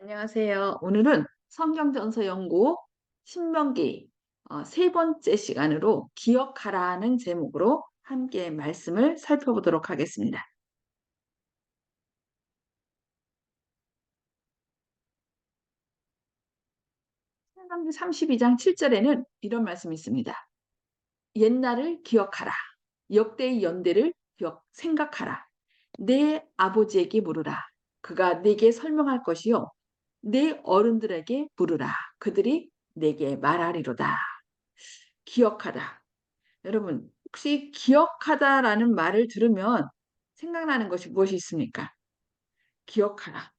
안녕하세요. 오늘은 성경전서 연구 신명기 세 번째 시간으로 기억하라는 제목으로 함께 말씀을 살펴보도록 하겠습니다. 신명기 32장 7절에는 이런 말씀이 있습니다. 옛날을 기억하라. 역대의 연대를 생각하라. 내 아버지에게 물으라. 그가 네게 설명할 것이요. 내 어른들에게 물으라. 그들이 내게 말하리로다. 기억하다. 여러분, 혹시 기억하다라는 말을 들으면 생각나는 것이 무엇이 있습니까? 기억하라.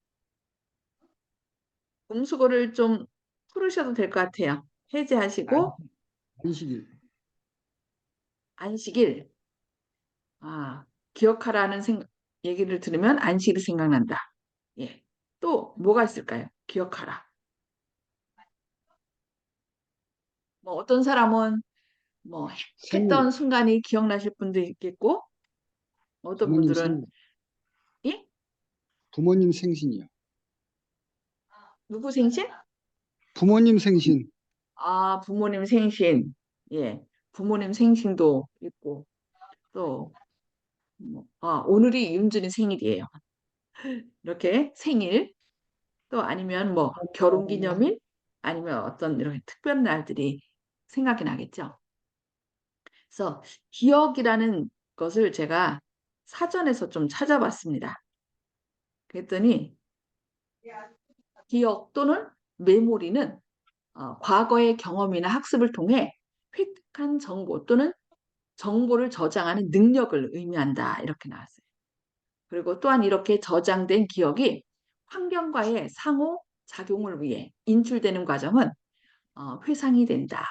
음수고를 좀 풀으셔도 될 것 같아요. 안, 해제하시고, 안식일. 안식일. 기억하라는 얘기를 들으면 안식일이 생각난다. 예. 또 뭐가 있을까요? 기억하라. 뭐 어떤 사람은 뭐 생일, 했던 순간이 기억나실 분도 있겠고, 어떤 부모님 분들은, 생일, 예? 부모님 생신이요. 누구 생신? 부모님 생신, 부모님 생신. 예. 부모님 생신도 있고, 또, 오늘이 윤준이 생일이에요. 이렇게 생일, 또 아니면 뭐 결혼 기념일, 아니면 어떤 이런 특별한 날들이 생각이 나겠죠. 그래서 기억이라는 것을 제가 사전에서 좀 찾아봤습니다. 그랬더니 기억 또는 메모리는 과거의 경험이나 학습을 통해 획득한 정보 또는 정보를 저장하는 능력을 의미한다. 이렇게 나왔어요. 그리고 또한 이렇게 저장된 기억이 환경과의 상호 작용을 위해 인출되는 과정은 회상이 된다.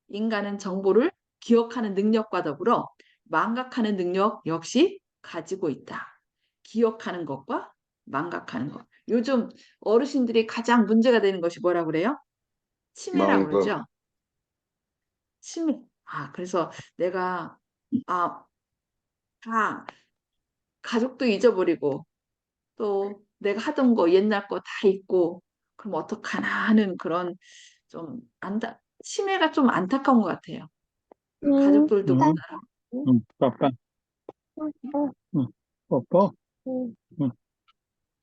인간은 정보를 기억하는 능력과 더불어 망각하는 능력 역시 가지고 있다. 기억하는 것과 망각하는 것. 요즘 어르신들이 가장 문제가 되는 것이 뭐라고 그래요? 치매라고 망각. 그러죠. 치매. 그래서 내가 아, 다 가족도 잊어버리고 또 내가 하던 거 옛날 거 다 잊고 그럼 어떡하나 하는 그런 좀 치매가 좀 안타까운 것 같아요. 가족들도 못 알아. 빠빠, 응, 뽀뽀, 응.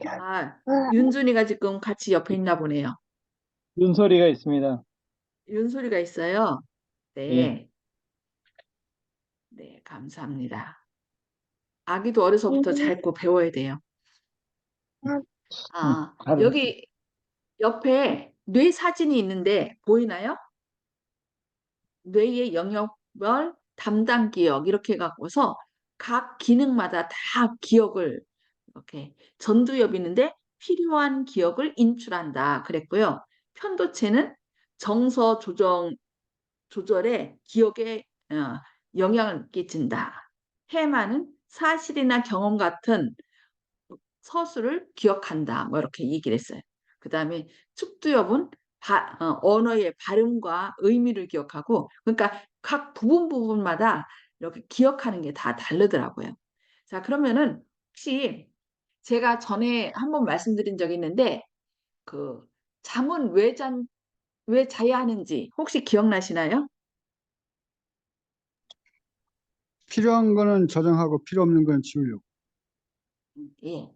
아, 윤준이가 지금 같이 옆에 있나 보네요. 윤소리가 있습니다. 윤소리가 있어요. 예, 네, 네, 감사합니다. 아기도 어려서부터 잘 거 배워야 돼요. 응, 알았어. 여기 옆에 뇌 사진이 있는데 보이나요? 뇌의 영역별 담당 기억 이렇게 갖고서 각 기능마다 다 기억을 이렇게 전두엽이 있는데 필요한 기억을 인출한다 그랬고요. 편도체는 정서 조절에 기억에 영향을 끼친다. 해마는 사실이나 경험 같은 서술을 기억한다. 뭐 이렇게 얘기를 했어요. 그 다음에 축두엽은 언어의 발음과 의미를 기억하고, 그러니까 각 부분마다 이렇게 기억하는 게 다 다르더라고요. 자, 그러면은 혹시 제가 전에 한번 말씀드린 적이 있는데, 그 잠은 왜 자야 하는지 혹시 기억나시나요? 필요한 거는 저장하고 필요 없는 건 지우려고. 예.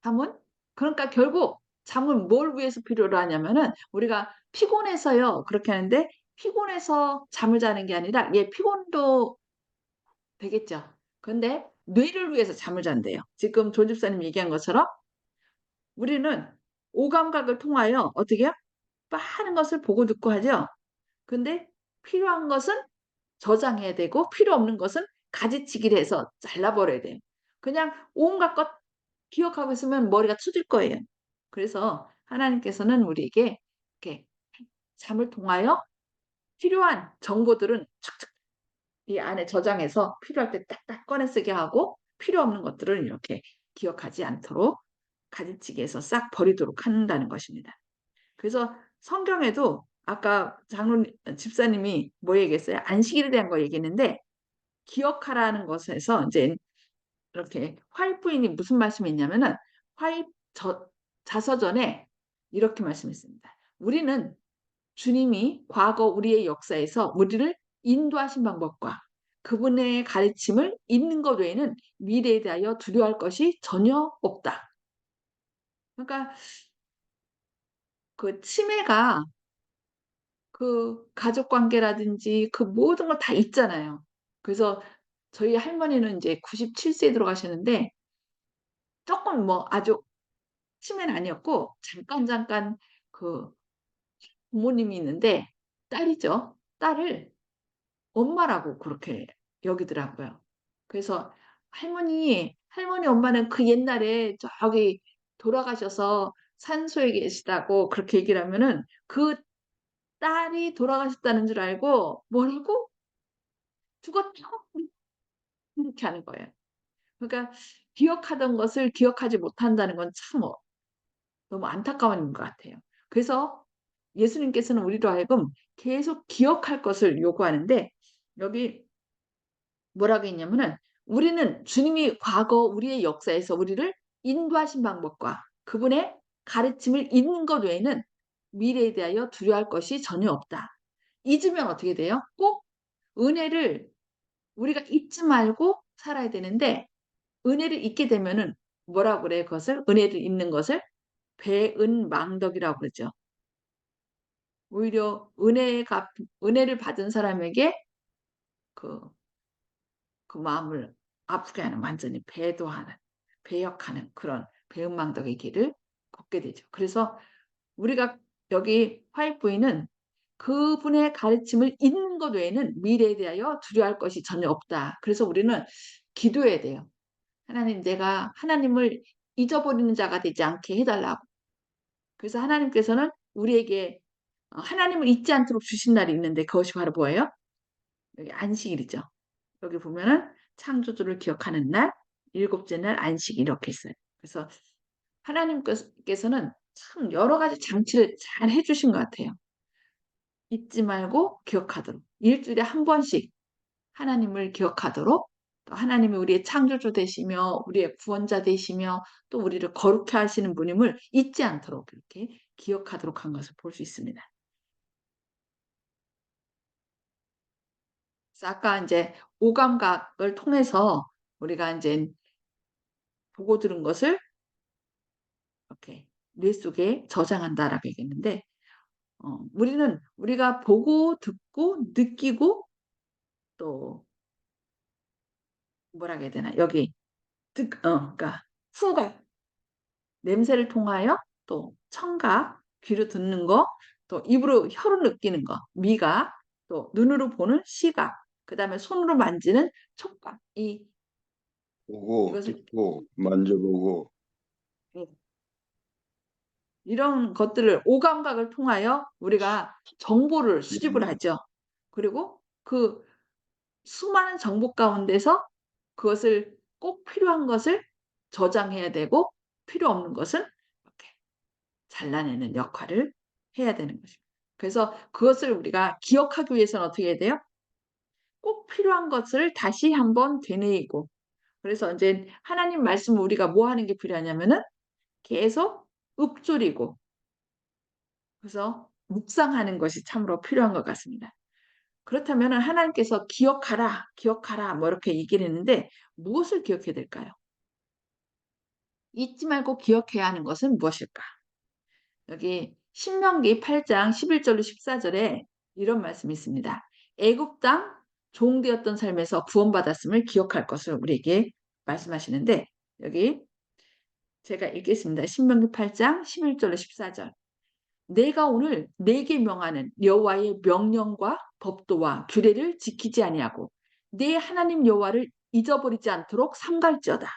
잠은? 그러니까 결국 잠은 뭘 위해서 필요로 하냐면은 우리가 피곤해서요. 그렇게 하는데 피곤해서 잠을 자는 게 아니라 피곤도 되겠죠. 근데 뇌를 위해서 잠을 잔대요. 지금 조 집사님 얘기한 것처럼 우리는 오감각을 통하여 어떻게 해요? 많은 것을 보고 듣고 하죠. 근데 필요한 것은 저장해야 되고 필요 없는 것은 가지치기를 해서 잘라버려야 돼요. 그냥 온갖 것 기억하고 있으면 머리가 쳐질 거예요. 그래서 하나님께서는 우리에게 이렇게 잠을 통하여 필요한 정보들은 착착 이 안에 저장해서 필요할 때 딱딱 꺼내 쓰게 하고 필요 없는 것들은 이렇게 기억하지 않도록 가지치기해서 싹 버리도록 한다는 것입니다. 그래서 성경에도 아까 집사님이 뭐 얘기했어요? 안식일에 대한 거 얘기했는데 기억하라는 것에서 이제 이렇게 화입 부인이 무슨 말씀이 있냐면은 화입 자서전에 이렇게 말씀했습니다. 우리는 주님이 과거 우리의 역사에서 우리를 인도하신 방법과 그분의 가르침을 잊는 것 외에는 미래에 대하여 두려워할 것이 전혀 없다. 그러니까 그 치매가 그 가족 관계라든지 그 모든 걸 다 있잖아요. 그래서 저희 할머니는 이제 97세에 들어가셨는데 조금 뭐 아주 치매는 아니었고 잠깐 그 부모님이 있는데 딸이죠. 딸을 엄마라고 그렇게 여기더라고요. 그래서 할머니 엄마는 그 옛날에 저기 돌아가셔서 산소에 계시다고 그렇게 얘기를 하면은 그 딸이 돌아가셨다는 줄 알고 뭐라고? 죽었죠? 이렇게 하는 거예요. 그러니까 기억하던 것을 기억하지 못한다는 건 참 너무 안타까운 일인 것 같아요. 그래서 예수님께서는 우리로 하여금 계속 기억할 것을 요구하는데 여기 뭐라고 했냐면은 우리는 주님이 과거 우리의 역사에서 우리를 인도하신 방법과 그분의 가르침을 잊는 것 외에는 미래에 대하여 두려워할 것이 전혀 없다. 잊으면 어떻게 돼요? 꼭 은혜를 우리가 잊지 말고 살아야 되는데 은혜를 잊게 되면은 뭐라고 그래요? 그것을 은혜를 잊는 것을 배은망덕이라고 그러죠. 오히려 은혜를 받은 사람에게 그, 그 마음을 아프게 하는 완전히 배도하는 배역하는 그런 배은망덕의 길을 걷게 되죠. 그래서 우리가 여기 화이트보이는 그분의 가르침을 잊는 것 외에는 미래에 대하여 두려워할 것이 전혀 없다. 그래서 우리는 기도해야 돼요. 하나님, 내가 하나님을 잊어버리는 자가 되지 않게 해달라고. 그래서 하나님께서는 우리에게 하나님을 잊지 않도록 주신 날이 있는데 그것이 바로 뭐예요? 여기 안식일이죠. 여기 보면은 창조주를 기억하는 날, 일곱째 날 안식 이렇게 있어요. 그래서 하나님께서는 참 여러 가지 장치를 잘 해주신 것 같아요. 잊지 말고 기억하도록. 일주일에 한 번씩 하나님을 기억하도록 또 하나님이 우리의 창조주 되시며 우리의 구원자 되시며 또 우리를 거룩해 하시는 분임을 잊지 않도록 이렇게 기억하도록 한 것을 볼 수 있습니다. 그래서 아까 이제 오감각을 통해서 우리가 이제 보고 들은 것을 이렇게 뇌 속에 저장한다라고 얘기했는데 우리는 우리가 보고 듣고 느끼고 또 뭐라 해야 되나 여기 그러니까 후각 냄새를 통하여 또 청각 귀로 듣는 거 또 입으로 혀로 느끼는 거 미각 또 눈으로 보는 시각 그다음에 손으로 만지는 촉각 보고, 이것을 듣고, 만져보고, 예, 이런 것들을 오감각을 통하여 우리가 정보를 수집을 하죠. 그리고 그 수많은 정보 가운데서 그것을 꼭 필요한 것을 저장해야 되고 필요 없는 것은 이렇게 잘라내는 역할을 해야 되는 것입니다. 그래서 그것을 우리가 기억하기 위해서는 어떻게 해야 돼요? 꼭 필요한 것을 다시 한번 되뇌이고 그래서 이제 하나님 말씀을 우리가 뭐 하는 게 필요하냐면은 계속 읊조리고 그래서 묵상하는 것이 참으로 필요한 것 같습니다. 그렇다면 하나님께서 기억하라, 기억하라 뭐 이렇게 얘기를 했는데 무엇을 기억해야 될까요? 잊지 말고 기억해야 하는 것은 무엇일까? 여기 신명기 8장 11절로 14절에 이런 말씀이 있습니다. 애굽 땅 종되었던 삶에서 구원받았음을 기억할 것을 우리에게 말씀하시는데 여기 제가 읽겠습니다. 신명기 8장 11절로 14절. 내가 오늘 내게 명하는 여호와의 명령과 법도와 규례를 지키지 아니하고 내 하나님 여호와를 잊어버리지 않도록 삼갈지어다.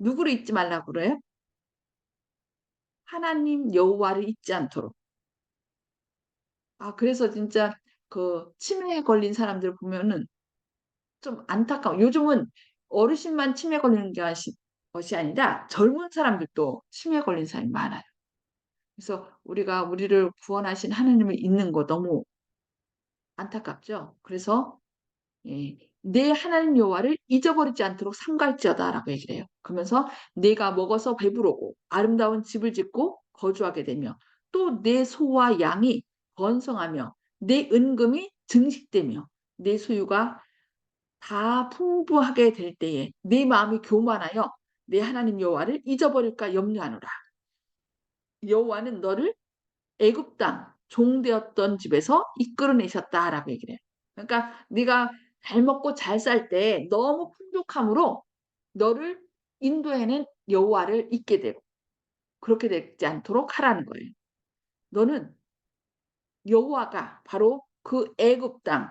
누구를 잊지 말라고 그래요? 하나님 여호와를 잊지 않도록. 그래서 진짜 그 치매에 걸린 사람들 보면은 좀 안타까워. 요즘은 어르신만 치매 걸리는 것이 아니라 젊은 사람들도 치매 걸린 사람이 많아요. 그래서 우리가 우리를 구원하신 하나님을 잊는 거 너무 안타깝죠. 그래서 예, 내 하나님 여호와를 잊어버리지 않도록 삼갈지어다라고 얘기를 해요. 그러면서 내가 먹어서 배부르고 아름다운 집을 짓고 거주하게 되며 또 내 소와 양이 번성하며 내 은금이 증식되며 내 소유가 다 풍부하게 될 때에 내 마음이 교만하여 내 하나님 여호와를 잊어버릴까 염려하노라. 여호와는 너를 애굽 땅 종되었던 집에서 이끌어내셨다라고 얘기를 해요. 그러니까 네가 잘 먹고 잘 살 때 너무 풍족함으로 너를 인도해낸 여호와를 잊게 되고 그렇게 되지 않도록 하라는 거예요. 너는 여호와가 바로 그 애굽 땅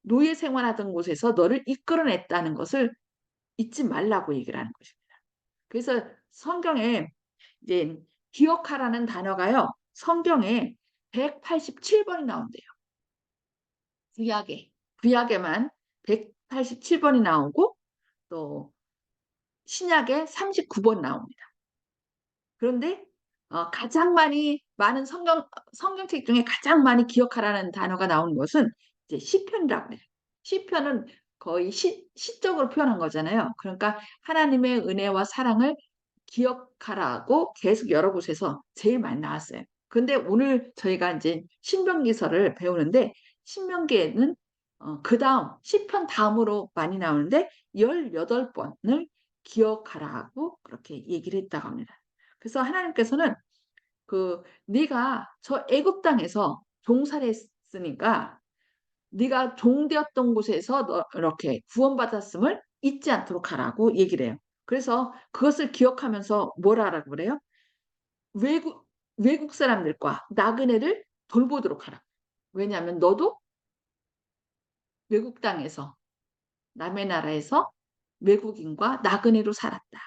노예 생활하던 곳에서 너를 이끌어냈다는 것을 잊지 말라고 얘기를 하는 것입니다. 그래서 성경에 이제 기억하라는 단어가요. 성경에 187번이 나온대요. 구약에만 187번이 나오고 또 신약에 39번 나옵니다. 그런데 가장 많은 성경책 중에 가장 많이 기억하라는 단어가 나오는 것은 이제 시편이라고 해요. 시편은 거의 시적으로 표현한 거잖아요. 그러니까 하나님의 은혜와 사랑을 기억하라고 계속 여러 곳에서 제일 많이 나왔어요. 근데 오늘 저희가 이제 신명기서를 배우는데 신명기에는 그 다음 시편 다음으로 많이 나오는데 18번을 기억하라고 그렇게 얘기를 했다고 합니다. 그래서 하나님께서는 네가 저 애굽 땅에서 종살이 했으니까 네가 종되었던 곳에서 너 이렇게 구원받았음을 잊지 않도록 하라고 얘기를 해요. 그래서 그것을 기억하면서 뭘 하라고 그래요? 외국 사람들과 나그네를 돌보도록 하라. 왜냐하면 너도 외국 땅에서 남의 나라에서 외국인과 나그네로 살았다.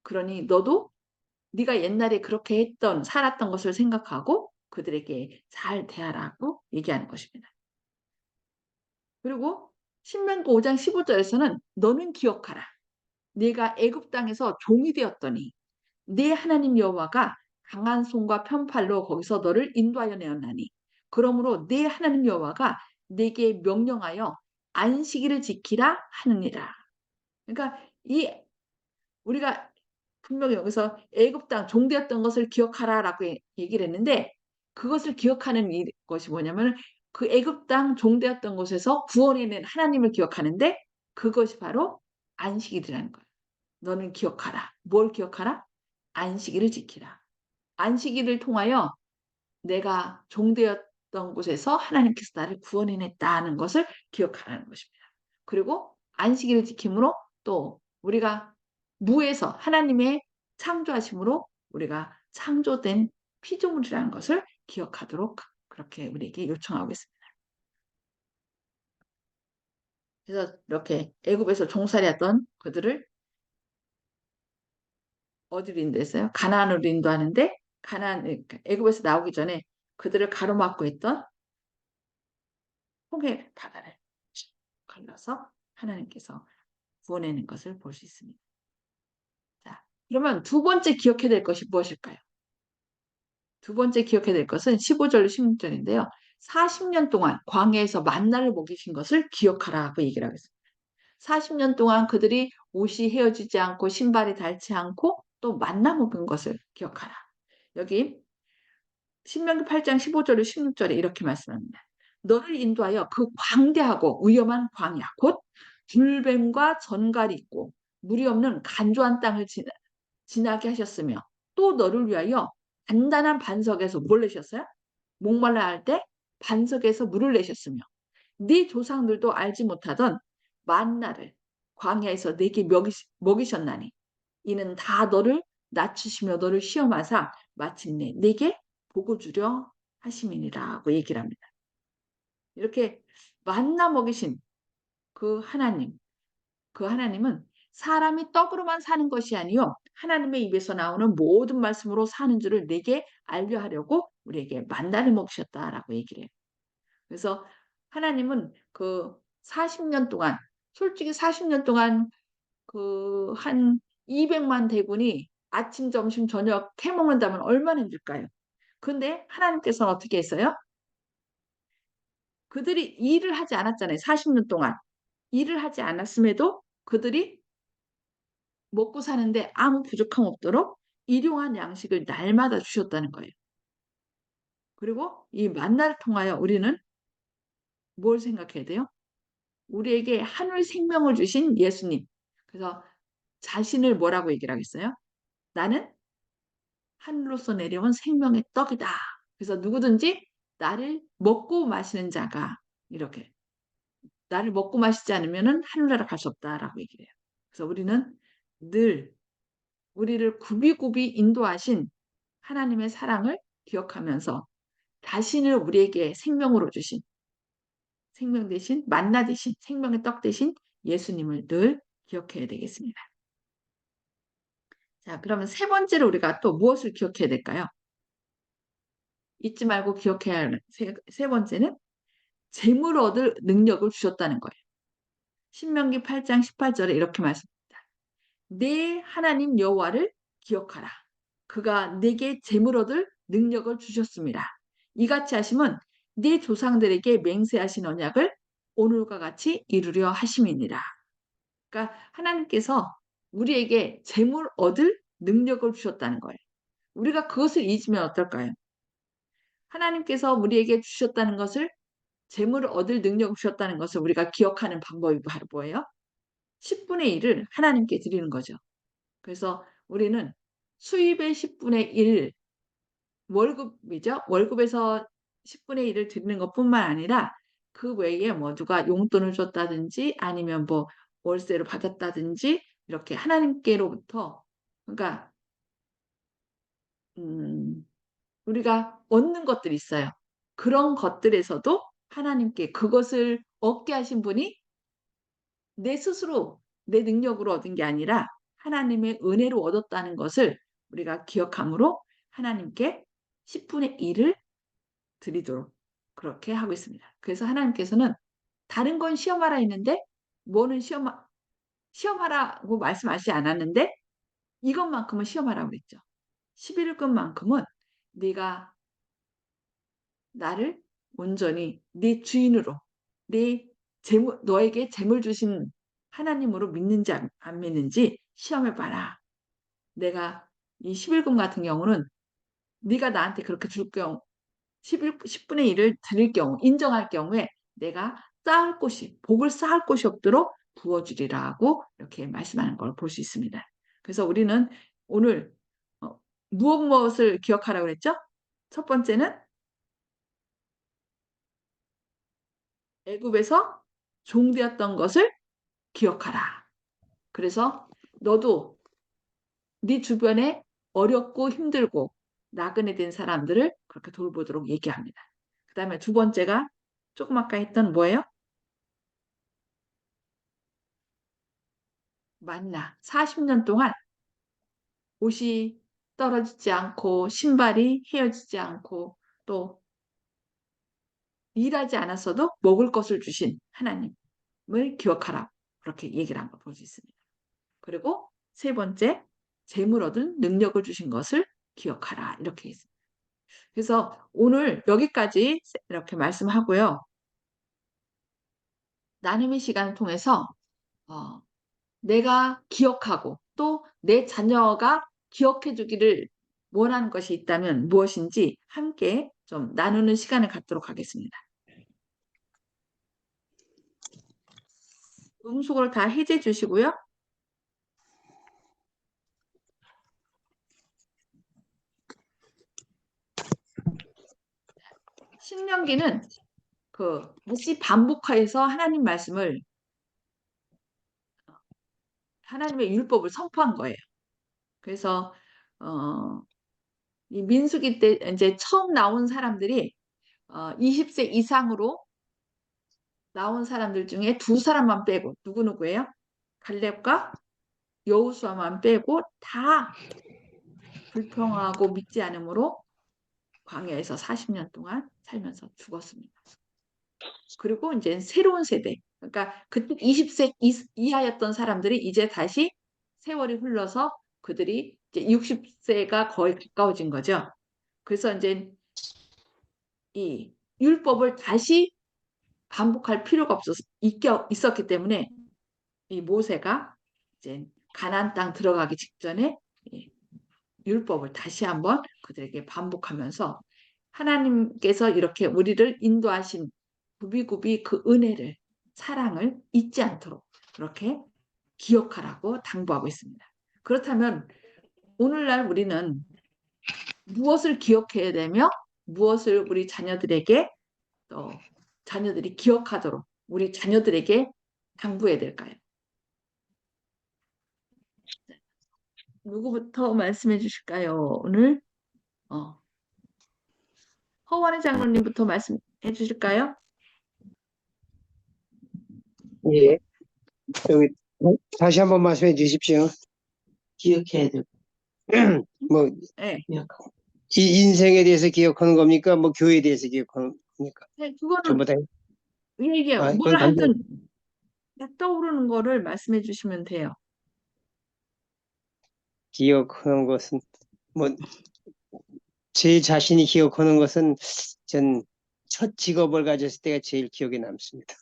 그러니 너도 네가 옛날에 그렇게 살았던 것을 생각하고 그들에게 잘 대하라고 얘기하는 것입니다. 그리고 신명기 5장 15절에서는 너는 기억하라. 네가 애굽 땅에서 종이 되었더니 네 하나님 여호와가 강한 손과 편팔로 거기서 너를 인도하여 내었나니 그러므로 네 하나님 여호와가 네게 명령하여 안식일을 지키라 하느니라. 그러니까 우리가 분명히 여기서 애굽 땅 종되었던 것을 기억하라라고 얘기를 했는데 그것을 기억하는 것이 뭐냐면 그 애굽 땅 종되었던 곳에서 구원해낸 하나님을 기억하는데 그것이 바로 안식일이라는 거예요. 너는 기억하라. 뭘 기억하라? 안식일을 지키라. 안식일을 통하여 내가 종되었던 곳에서 하나님께서 나를 구원해냈다는 것을 기억하라는 것입니다. 그리고 안식일을 지킴으로 또 우리가 무에서 하나님의 창조하심으로 우리가 창조된 피조물이라는 것을 기억하도록 그렇게 우리에게 요청하고 있습니다. 그래서 이렇게 애굽에서 종살이했던 그들을 어디로 인도했어요? 가나안으로 인도하는데 애굽에서 나오기 전에 그들을 가로막고 있던 홍해 바다를 걸러서 하나님께서 구원하는 것을 볼 수 있습니다. 자, 그러면 두 번째 기억해야 될 것이 무엇일까요? 두 번째 기억해야 될 것은 15절로 16절인데요. 40년 동안 광야에서 만나를 먹이신 것을 기억하라고 얘기를 하겠습니다. 40년 동안 그들이 옷이 헤어지지 않고 신발이 닳지 않고 또 만나 먹은 것을 기억하라. 여기 신명기 8장 15절로 16절에 이렇게 말씀합니다. 너를 인도하여 그 광대하고 위험한 광야 곧 불뱀과 전갈이 있고 물이 없는 간조한 땅을 지나게 하셨으며 또 너를 위하여 단단한 반석에서 뭘 내셨어요? 목말라 할 때 반석에서 물을 내셨으며 네 조상들도 알지 못하던 만나를 광야에서 내게 먹이셨나니 이는 다 너를 낮추시며 너를 시험하사 마침내 내게 복을 주려 하심이니라고 얘기를 합니다. 이렇게 만나 먹이신 그 하나님은 사람이 떡으로만 사는 것이 아니요 하나님의 입에서 나오는 모든 말씀으로 사는 줄을 내게 알려 하려고 우리에게 만나를 먹으셨다라고 얘기를 해요. 그래서 하나님은 그 40년 동안 솔직히 40년 동안 그 한 200만 대군이 아침, 점심, 저녁 해먹는다면 얼마나 힘들까요? 근데 하나님께서는 어떻게 했어요? 그들이 일을 하지 않았잖아요. 40년 동안. 일을 하지 않았음에도 그들이 먹고 사는데 아무 부족함 없도록 일용한 양식을 날마다 주셨다는 거예요. 그리고 이 만나를 통하여 우리는 뭘 생각해야 돼요? 우리에게 하늘 생명을 주신 예수님. 그래서 자신을 뭐라고 얘기를 하겠어요? 나는 하늘로서 내려온 생명의 떡이다. 그래서 누구든지 나를 먹고 마시는 자가 이렇게 나를 먹고 마시지 않으면 하늘나라 갈 수 없다라고 얘기를 해요. 그래서 우리는 늘 우리를 굽이굽이 인도하신 하나님의 사랑을 기억하면서 자신을 우리에게 생명으로 주신 생명 대신 만나 대신 생명의 떡 대신 예수님을 늘 기억해야 되겠습니다. 자, 그러면 세 번째로 우리가 또 무엇을 기억해야 될까요? 잊지 말고 기억해야 할 세 번째는 재물 얻을 능력을 주셨다는 거예요. 신명기 8장 18절에 이렇게 말씀합니다. 내 하나님 여호와를 기억하라. 그가 내게 재물 얻을 능력을 주셨습니다. 이같이 하심은 네 조상들에게 맹세하신 언약을 오늘과 같이 이루려 하심이니라. 그러니까 하나님께서 우리에게 재물 얻을 능력을 주셨다는 거예요. 우리가 그것을 잊으면 어떨까요? 하나님께서 우리에게 주셨다는 것을 재물을 얻을 능력을 주셨다는 것을 우리가 기억하는 방법이 바로 뭐예요? 10분의 1을 하나님께 드리는 거죠. 그래서 우리는 수입의 10분의 1, 월급이죠. 월급에서 10분의 1을 드리는 것뿐만 아니라 그 외에 뭐 누가 용돈을 줬다든지 아니면 뭐 월세를 받았다든지 이렇게 하나님께로부터 그러니까 우리가 얻는 것들이 있어요. 그런 것들에서도 하나님께 그것을 얻게 하신 분이 내 스스로 내 능력으로 얻은 게 아니라 하나님의 은혜로 얻었다는 것을 우리가 기억함으로 하나님께 10분의 1을 드리도록 그렇게 하고 있습니다. 그래서 하나님께서는 다른 건 시험하라 했는데 뭐는 시험하라고 말씀하시지 않았는데 이것만큼은 시험하라고 그랬죠. 11금만큼은 네가 나를 온전히 네 주인으로 너에게 재물 주신 하나님으로 믿는지 안 믿는지 시험해봐라. 내가 이 11금 같은 경우는 네가 나한테 그렇게 줄 경우 10분의 1을 드릴 경우 인정할 경우에 내가 쌓을 곳이 복을 쌓을 곳이 없도록 부어주리라고 이렇게 말씀하는 걸 볼 수 있습니다. 그래서 우리는 오늘 무엇을 기억하라고 그랬죠? 첫 번째는 애굽에서 종되었던 것을 기억하라. 그래서 너도 네 주변에 어렵고 힘들고 나그네 된 사람들을 그렇게 돌보도록 얘기합니다. 그 다음에 두 번째가 조금 아까 했던 뭐예요? 만나. 40년 동안 옷이 떨어지지 않고 신발이 헤어지지 않고 또 일하지 않았어도 먹을 것을 주신 하나님을 기억하라. 그렇게 얘기를 한번 볼 수 있습니다. 그리고 세 번째, 재물 얻을 능력을 주신 것을 기억하라. 이렇게 있습니다. 그래서 오늘 여기까지 이렇게 말씀하고요. 나눔의 시간을 통해서 내가 기억하고 또 내 자녀가 기억해 주기를 원하는 것이 있다면 무엇인지 함께 좀 나누는 시간을 갖도록 하겠습니다. 음속을 다 해제 주시고요. 신명기는 다시 반복해서 하나님 말씀을 하나님의 율법을 선포한 거예요. 그래서 이 민수기 때 이제 처음 나온 사람들이 20세 이상으로 나온 사람들 중에 두 사람만 빼고 누구예요? 갈렙과 여호수아만 빼고 다 불평하고 믿지 않으므로 광야에서 40년 동안 살면서 죽었습니다. 그리고 이제 새로운 세대, 그러니까 그때 20세 이하였던 사람들이 이제 다시 세월이 흘러서 그들이 이제 60세가 거의 가까워진 거죠. 그래서 이제 이 율법을 다시 반복할 필요가 있었기 때문에 이 모세가 이제 가나안 땅 들어가기 직전에 율법을 다시 한번 그들에게 반복하면서 하나님께서 이렇게 우리를 인도하신 구비구비 그 은혜를, 사랑을 잊지 않도록 그렇게 기억하라고 당부하고 있습니다. 그렇다면 오늘날 우리는 무엇을 기억해야 되며 무엇을 우리 자녀들에게 또 자녀들이 기억하도록 우리 자녀들에게 당부해야 될까요? 누구부터 말씀해 주실까요? 오늘 허원희 장로님부터 말씀해 주실까요? 예, 여기 다시 한번 말씀해 주십시오. 기억해야 될 뭐, 네. 이 인생에 대해서 기억하는 겁니까? 뭐, 교회에 대해서 기억하는 겁니까? 네, 그거는 전부 다. 얘기해요. 아, 뭘 이건 안 하든 딱 떠오르는 거를 말씀해 주시면 돼요. 기억하는 것은, 뭐, 제 자신이 기억하는 것은 전 첫 직업을 가졌을 때가 제일 기억에 남습니다.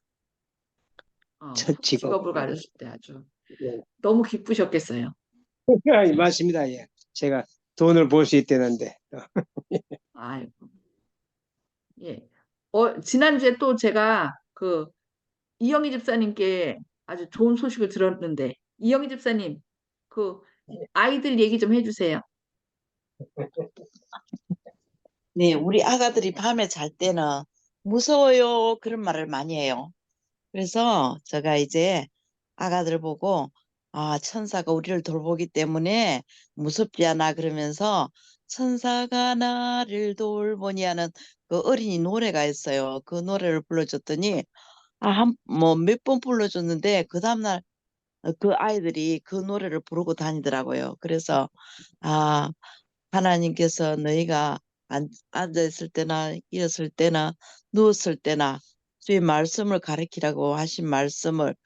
첫 직업을 직업을 가졌을 때 아주 예. 너무 기쁘셨겠어요. 맞습니다. 예. 제가 돈을 벌 수 있다는데. 아이고. 예. 지난주에 또 제가 그 이영희 집사님께 아주 좋은 소식을 들었는데, 이영희 집사님, 그 아이들 얘기 좀 해주세요. 네, 우리 아가들이 밤에 잘 때는 무서워요. 그런 말을 많이 해요. 그래서 제가 이제 아가들 보고, 아, 천사가 우리를 돌보기 때문에 무섭지 않아. 그러면서 천사가 나를 돌보니 하는 그 어린이 노래가 있어요. 그 노래를 불러줬더니, 뭐 몇 번 불러줬는데, 그 다음날 그 아이들이 그 노래를 부르고 다니더라고요. 그래서, 아, 하나님께서 너희가 앉아있을 때나 일었을 때나 누웠을 때나 주의 말씀을 가르치라고 하신 말씀을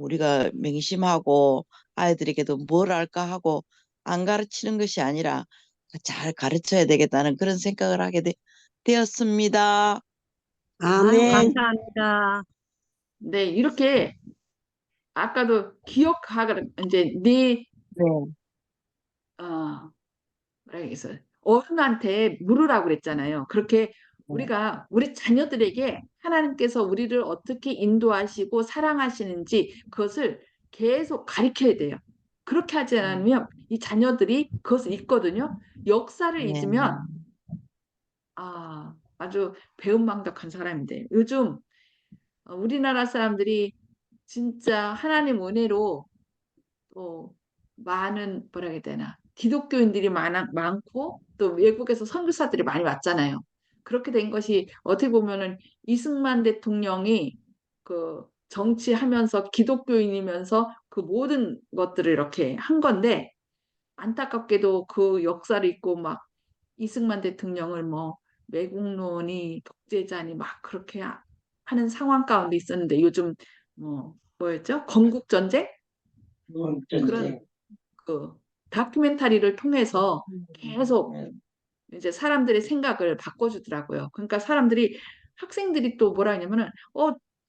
우리가 맹심하고 아이들에게도 뭘 할까 하고 안 가르치는 것이 아니라 잘 가르쳐야 되겠다는 그런 생각을 하게 되었습니다. 아유, 아멘. 감사합니다. 네, 이렇게 아까도 기억하가 이제 네. 뭐라 그랬어요? 어른한테 물으라고 그랬잖아요. 그렇게 우리가 우리 자녀들에게 하나님께서 우리를 어떻게 인도하시고 사랑하시는지 그것을 계속 가르쳐야 돼요. 그렇게 하지 않으면 이 자녀들이 그것을 잊거든요. 역사를 네. 잊으면 아주 배은망덕한 사람인데 요즘 우리나라 사람들이 진짜 하나님 은혜로 또 많은 뭐라 해야 되나 기독교인들이 많고 또 외국에서 선교사들이 많이 왔잖아요. 그렇게 된 것이 어떻게 보면은 이승만 대통령이 그 정치하면서 기독교인이면서 그 모든 것들을 이렇게 한 건데 안타깝게도 그 역사를 잊고 막 이승만 대통령을 뭐 매국노니 독재자니 막 그렇게 하는 상황 가운데 있었는데 요즘 뭐였죠? 건국전쟁? 그런 그 다큐멘터리를 통해서 계속 이제 사람들의 생각을 바꿔주더라고요. 그러니까 학생들이 또 뭐라 하냐면은,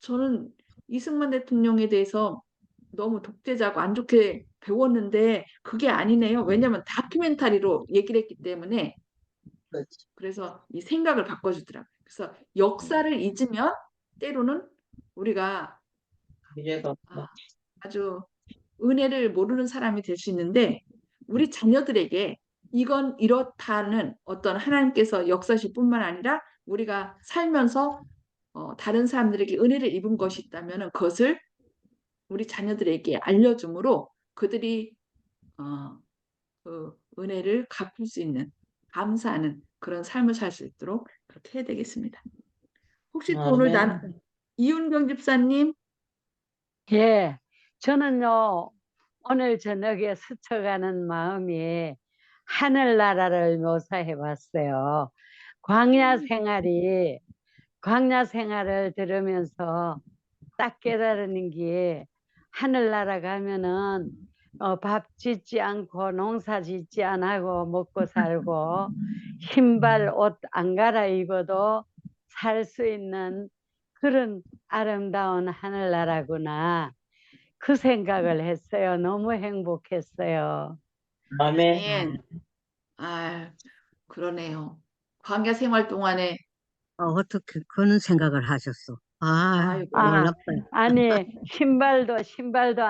저는 이승만 대통령에 대해서 너무 독재자고 안 좋게 배웠는데 그게 아니네요. 왜냐면 다큐멘터리로 얘기를 했기 때문에 그래서 이 생각을 바꿔주더라고요. 그래서 역사를 잊으면 때로는 우리가 아주 은혜를 모르는 사람이 될 수 있는데 우리 자녀들에게 이건 이렇다는 어떤 하나님께서 역사실 뿐만 아니라 우리가 살면서 다른 사람들에게 은혜를 입은 것이 있다면 그것을 우리 자녀들에게 알려줌으로 그들이 그 은혜를 갚을 수 있는 감사하는 그런 삶을 살 수 있도록 그렇게 해야 되겠습니다. 혹시 또 오늘 이윤경 집사님 예, 저는요, 오늘 저녁에 스쳐가는 마음이 하늘나라를 묘사해 봤어요. 광야 생활을 들으면서 딱 깨달은 게 하늘나라 가면은 밥 짓지 않고 농사 짓지 안 하고 먹고 살고 신발 옷 안 갈아입어도 살 수 있는 그런 아름다운 하늘나라구나. 그 생각을 했어요. 너무 행복했어요. 아멘. 아멘. 아, 그러네요. 광야 생활 동안에 어떻게 그런 생각을 하셨어? 아, 아이고, 아, 놀랍다. 아니, 신발도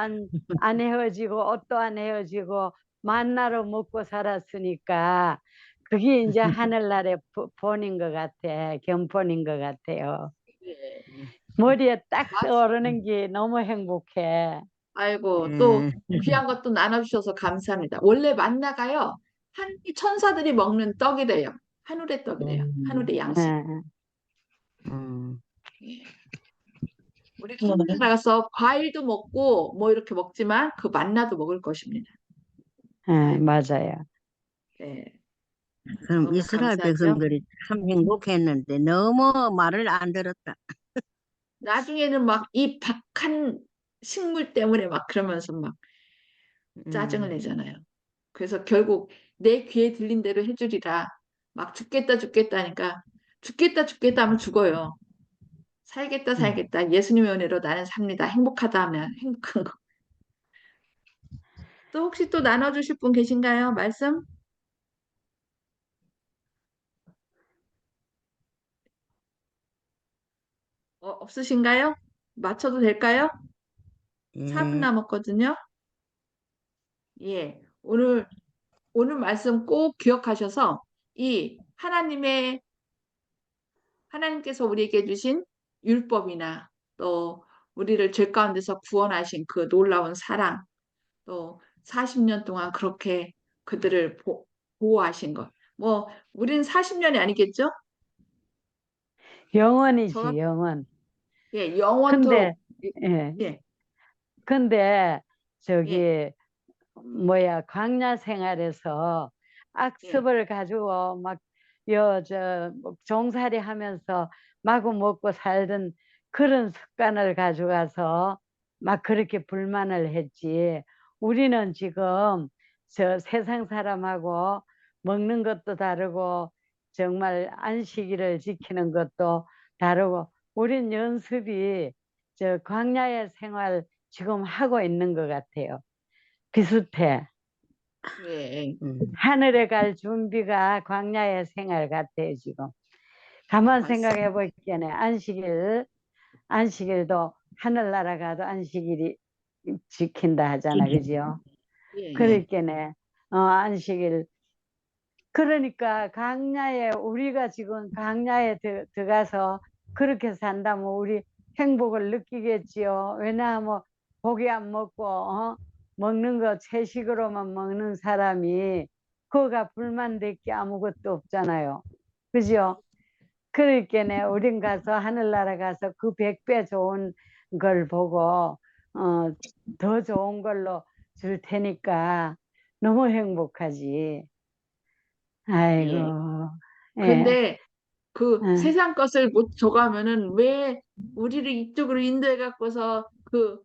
안 헤어지고, 옷도 안 헤어지고, 만나러 먹고 살았으니까, 그게 이제 하늘나라의 본인 것 같아. 견본인 것 같아요. 예. 머리에 딱 맞- 떠오르는 게 너무 행복해. 아이고, 또 음, 귀한 것도 나눠주셔서 감사합니다. 원래 만나가요, 천사들이 먹는 떡이래요. 하늘의 떡이래요. 하늘의 양식. 예, 음. 예. 우리가 하늘 나가서 과일도 먹고 뭐 이렇게 먹지만 그 만나도 먹을 것입니다. 예, 맞아요. 예. 그럼 너무 이스라엘 감사하죠. 백성들이 참 행복했는데 너무 말을 안 들었다. 나중에는 막 이 박한 식물 때문에 막 그러면서 막 짜증을 음. 내잖아요. 그래서 결국 내 귀에 들린 대로 해주리라. 막 죽겠다 죽겠다 하니까 죽겠다 죽겠다 하면 죽어요. 살겠다 살겠다. 예수님의 은혜로 나는 삽니다. 행복하다 하면 행복한 거. 또 혹시 또 나눠주실 분 계신가요? 말씀? 없으신가요? 맞춰도 될까요? 4분 예. 남았거든요. 예. 오늘 말씀 꼭 기억하셔서 이 하나님께서 우리에게 주신 율법이나 또 우리를 죄 가운데서 구원하신 그 놀라운 사랑, 또 40년 동안 그렇게 그들을 보호하신 것. 뭐 우리는 40년이 아니겠죠? 저 영원이지, 영원. 예, 근데, 영원토록. 예, 예, 근데, 예, 저기, 뭐야, 광야 생활에서 예, 악습을 가지고 막, 뭐 종살이 하면서 마구 먹고 살던 그런 습관을 가져가서 막 그렇게 불만을 했지. 우리는 지금 저 세상 사람하고 먹는 것도 다르고 정말 안식일을 지키는 것도 다르고 우린 연습이 저 광야의 생활 지금 하고 있는 것 같아요. 비슷해. 예. 하늘에 갈 준비가 광야의 생활 같아요, 지금. 가만 생각해 맞습니다. 볼게네. 안식일도 하늘나라 가도 안식일이 지킨다 하잖아, 그죠? 예, 예. 그러니까네, 안식일. 그러니까 강야에, 우리가 지금 강야에 들어가서 그렇게 산다면 우리 행복을 느끼겠지요. 왜냐하면 고기 안 먹고, 먹는 거 채식으로만 먹는 사람이 그거가 불만될 게 아무것도 없잖아요. 그죠? 그러니까네, 우린 가서 하늘나라 가서 그 100배 좋은 걸 보고, 더 좋은 걸로 줄 테니까 너무 행복하지. 예. 아이고, 예, 그런데 그 예. 세상 것을 못 줘가면은 왜 우리를 이쪽으로 인도해 갖고서 그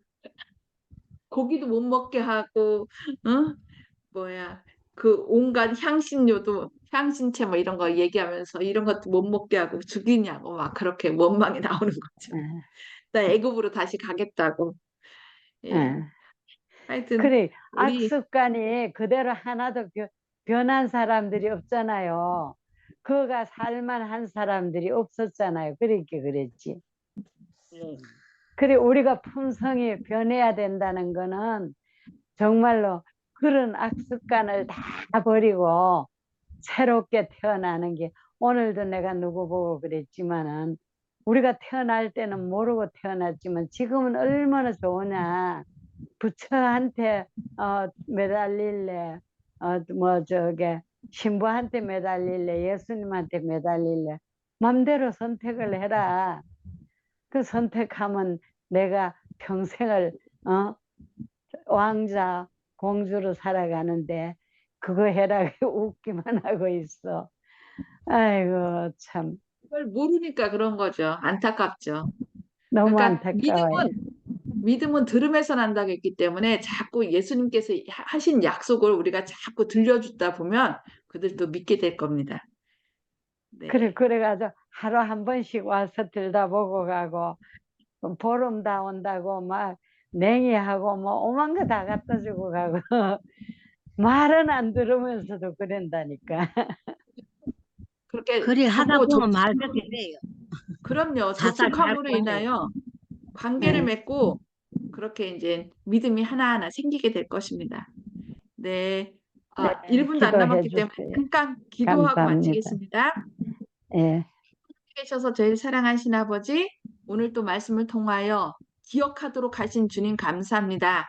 고기도 못 먹게 하고, 어? 뭐야, 그 온갖 향신채 뭐 이런 거 얘기하면서 이런 것도 못 먹게 하고 죽이냐고 막 그렇게 원망이 나오는 거죠. 예, 나 애굽으로 다시 가겠다고. 예. 예. 하여튼 그래, 우리 악습관이 그대로 하나도 변한 사람들이 없잖아요. 그가 살만한 사람들이 없었잖아요. 그러니까 그랬지. 예, 그래, 우리가 품성이 변해야 된다는 거는 정말로 그런 악습관을 다 버리고 새롭게 태어나는 게 오늘도 내가 누구 보고 그랬지만은 우리가 태어날 때는 모르고 태어났지만 지금은 얼마나 좋으냐. 부처한테 매달릴래, 뭐 저게 신부한테 매달릴래, 예수님한테 매달릴래. 맘대로 선택을 해라. 그 선택하면 내가 평생을 어, 왕자, 공주로 살아가는데 그거 해라 웃기만 하고 있어. 아이고 참 그걸 모르니까 그런 거죠. 안타깝죠. 너무 그러니까 안타까워요. 믿음은 들음에서 난다고 했기 때문에 자꾸 예수님께서 하신 약속을 우리가 자꾸 들려주다 보면 그들도 믿게 될 겁니다. 네. 그래가지고 하루 한 번씩 와서 들다보고 가고 보름 다 온다고 막 냉이하고 뭐 오만 거 다 갖다 주고 가고 말은 안 들으면서도 그런다니까. 그렇게 그리 하다 자꾸 보면 말 듣게 돼요. 그럼요. 자살 접촉함으로 잘 인하여 관계를 네. 맺고 그렇게 이제 믿음이 하나하나 생기게 될 것입니다. 네. 네, 1분도 안 기도해 남았기 때문에 주세요. 잠깐 기도하고 감사합니다. 마치겠습니다. 예. 계셔서 제일 사랑하신 아버지, 오늘 또 말씀을 통하여 기억하도록 하신 주님 감사합니다.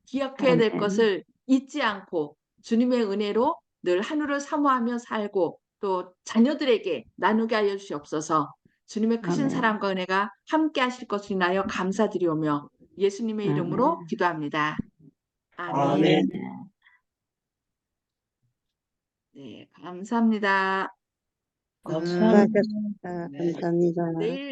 기억해야 될 아멘. 것을 잊지 않고 주님의 은혜로 늘 하늘을 사모하며 살고 또 자녀들에게 나누게 하여 주시옵소서. 주님의 크신 아멘. 사랑과 은혜가 함께 하실 것을 인하여 감사드리오며 예수님의 이름으로 아멘. 기도합니다. 아멘. 아멘. 네, 감사합니다. 감사합니다. 수고하셨습니다. 감사합니다. 내일